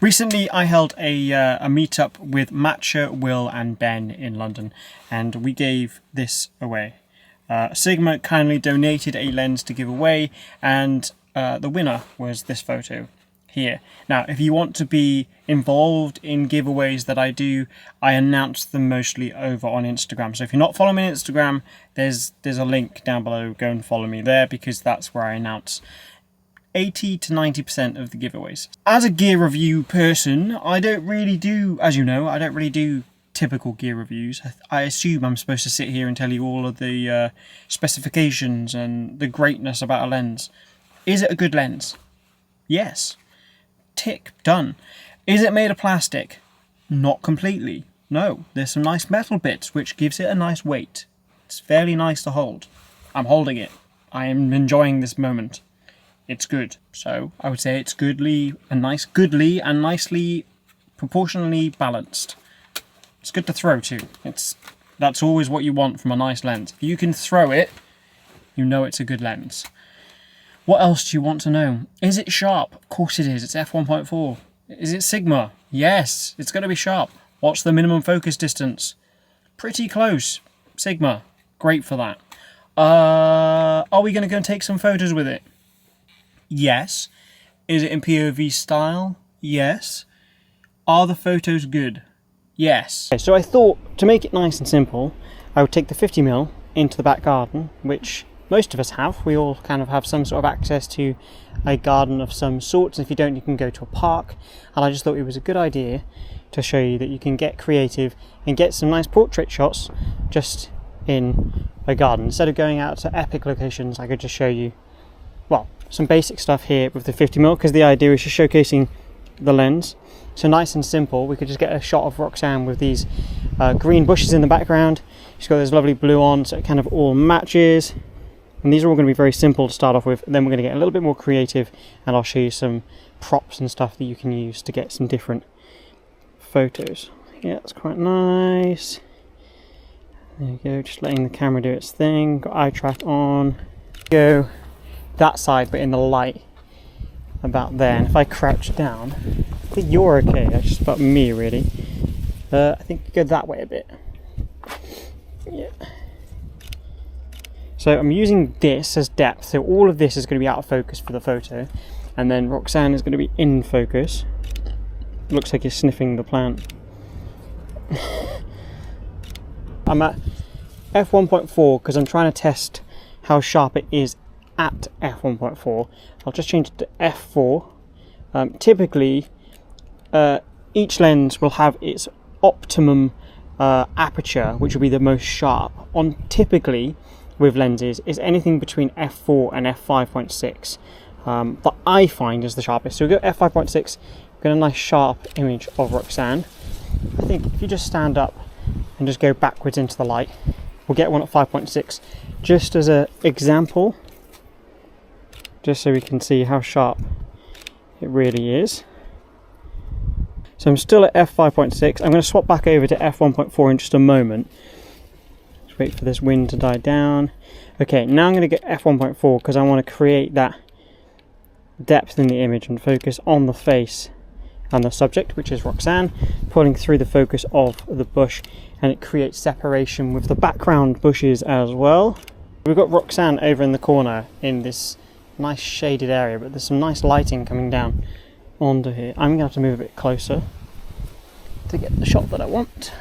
Recently I held a meetup with Matcha, Will and Ben in London, and we gave this away. Sigma kindly donated a lens to give away, and the winner was this photo here. Now, if you want to be involved in giveaways that I do, I announce them mostly over on Instagram. So if you're not following me on Instagram, there's a link down below. Go and follow me there, because that's where I announce 80 to 90% of the giveaways. As a gear review person, I don't really do, as you know, I don't really do typical gear reviews. I assume I'm supposed to sit here and tell you all of the specifications and the greatness about a lens. Is it a good lens? Yes. Tick, done. Is it made of plastic? Not completely. No, there's some nice metal bits which gives it a nice weight. It's fairly nice to hold. I'm holding it. I am enjoying this moment. It's good. So I would say it's goodly and nicely proportionally balanced. It's good to throw too. That's always what you want from a nice lens. If you can throw it, you know it's a good lens. What else do you want to know? Is it sharp? Of course it is. It's f1.4. Is it Sigma? Yes, it's going to be sharp. What's the minimum focus distance? Pretty close. Sigma. Great for that. Are we going to go and take some photos with it? Yes. Is it in POV style? Yes. Are the photos good? Yes. Okay, so I thought, to make it nice and simple, I would take the 50mm into the back garden, which most of us have. We all kind of have some sort of access to a garden of some sorts, and if you don't, you can go to a park. And I just thought it was a good idea to show you that you can get creative and get some nice portrait shots just in a garden. Instead of going out to epic locations, I could just show you, well, some basic stuff here with the 50mm, because the idea is just showcasing the lens. So nice and simple, we could just get a shot of Roxanne with these green bushes in the background. She's got this lovely blue on, so it kind of all matches. And these are all going to be very simple to start off with. Then we're going to get a little bit more creative, and I'll show you some props and stuff that you can use to get some different photos. Yeah, that's quite nice. There you go, just letting the camera do its thing. Got eye track on. Go that side, but in the light about there. And if I crouch down, I think you're okay. That's just about me, really. I think go that way a bit. Yeah. So I'm using this as depth, so all of this is going to be out of focus for the photo, and then Roxanne is going to be in focus. Looks like he's sniffing the plant. I'm at f1.4 because I'm trying to test how sharp it is at f1.4. I'll just change it to f4. Typically, each lens will have its optimum aperture, which will be the most sharp. Typically, with lenses, is anything between f4 and f5.6 that I find is the sharpest. So we go f5.6, get a nice sharp image of Roxanne. I think if you just stand up and just go backwards into the light, we'll get one at 5.6 just as an example, just so we can see how sharp it really is. So I'm still at f5.6. I'm going to swap back over to f1.4 in just a moment. Wait for this wind to die down. Okay, now I'm going to get f1.4 because I want to create that depth in the image and focus on the face and the subject, which is Roxanne, pulling through the focus of the bush, and it creates separation with the background bushes as well. We've got Roxanne over in the corner in this nice shaded area, but there's some nice lighting coming down onto here. I'm going to have to move a bit closer to get the shot that I want.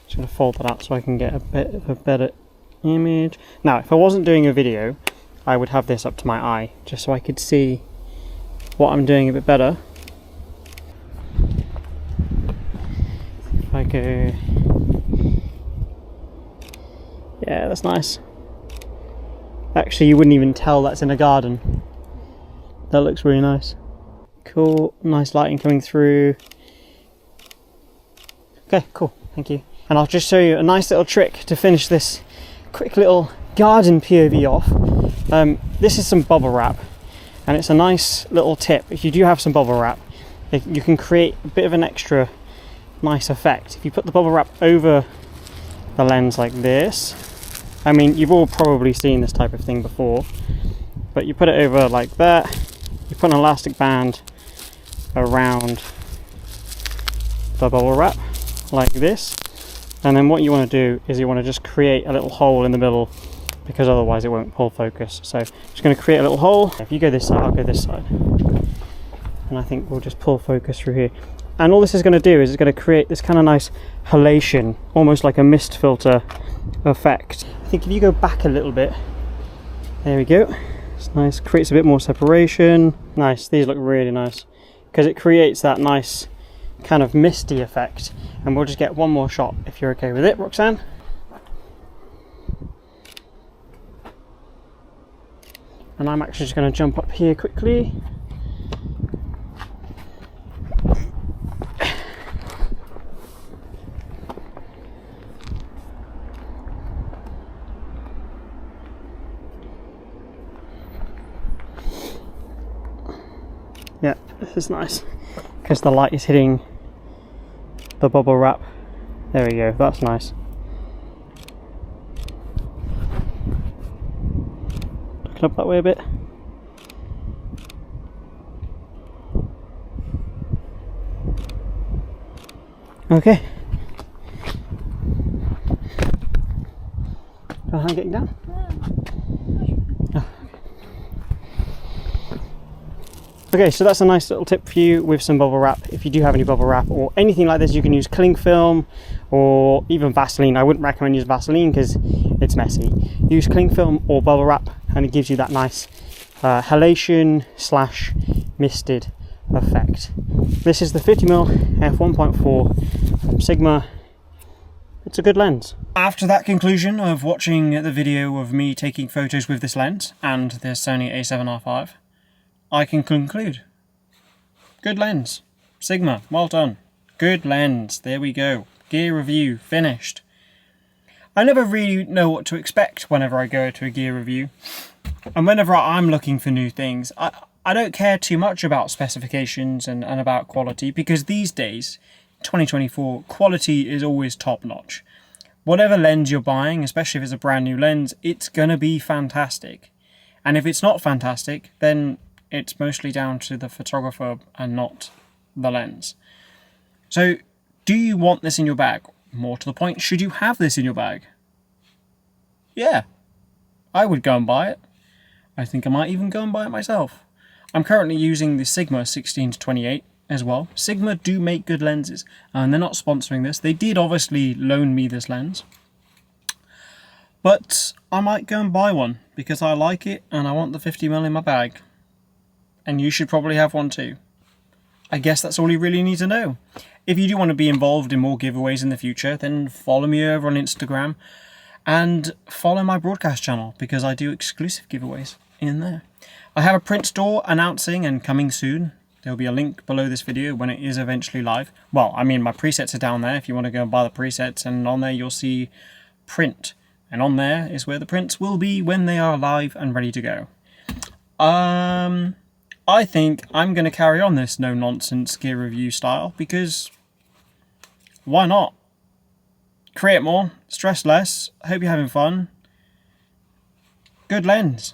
Just going to fold that out so I can get a bit of a better image. Now, if I wasn't doing a video, I would have this up to my eye, just so I could see what I'm doing a bit better. If I go... Yeah, that's nice. Actually, you wouldn't even tell that's in a garden. That looks really nice. Cool, nice lighting coming through. Okay, cool, thank you. And I'll just show you a nice little trick to finish this quick little garden POV off. This is some bubble wrap, and it's a nice little tip. If you do have some bubble wrap, you can create a bit of an extra nice effect. If you put the bubble wrap over the lens like this, I mean, you've all probably seen this type of thing before, but you put it over like that, you put an elastic band around the bubble wrap like this, and then what you want to do is you want to just create a little hole in the middle, because otherwise it won't pull focus. So just going to create a little hole. If you go this side, I'll go this side, and I think we'll just pull focus through here. And all this is going to do is it's going to create this kind of nice halation, almost like a mist filter effect. I think if you go back a little bit, there we go, it's nice, creates a bit more separation. Nice, these look really nice because it creates that nice kind of misty effect. And we'll just get one more shot if you're okay with it, Roxanne. And I'm actually just going to jump up here quickly. Yeah, this is nice because the light is hitting the bubble wrap. There we go, that's nice. Look up that way a bit. Okay. How am I getting down? Okay, so that's a nice little tip for you with some bubble wrap. If you do have any bubble wrap or anything like this, you can use cling film or even Vaseline. I wouldn't recommend using Vaseline because it's messy. Use cling film or bubble wrap and it gives you that nice halation slash misted effect. This is the 50mm f1.4 from Sigma. It's a good lens. After that conclusion of watching the video of me taking photos with this lens and the Sony a7R5, I can conclude. Good lens. Sigma, well done. Good lens. There we go. Gear review finished. I never really know what to expect whenever I go to a gear review. And whenever I'm looking for new things, I don't care too much about specifications and about quality, because these days, 2024, quality is always top notch. Whatever lens you're buying, especially if it's a brand new lens, it's going to be fantastic. And if it's not fantastic, then it's mostly down to the photographer and not the lens. So, do you want this in your bag? More to the point, should you have this in your bag? Yeah, I would go and buy it. I think I might even go and buy it myself. I'm currently using the Sigma 16-28 as well. Sigma do make good lenses, and they're not sponsoring this. They did obviously loan me this lens. But I might go and buy one because I like it and I want the 50mm in my bag. And you should probably have one too. I guess that's all you really need to know. If you do want to be involved in more giveaways in the future, then follow me over on Instagram and follow my broadcast channel because I do exclusive giveaways in there. I have a print store announcing and coming soon. There'll be a link below this video when it is eventually live. Well, I mean, my presets are down there if you want to go and buy the presets, and on there you'll see print. And on there is where the prints will be when they are live and ready to go. I think I'm going to carry on this no-nonsense gear review style because why not? Create more, stress less, hope you're having fun. Good lens.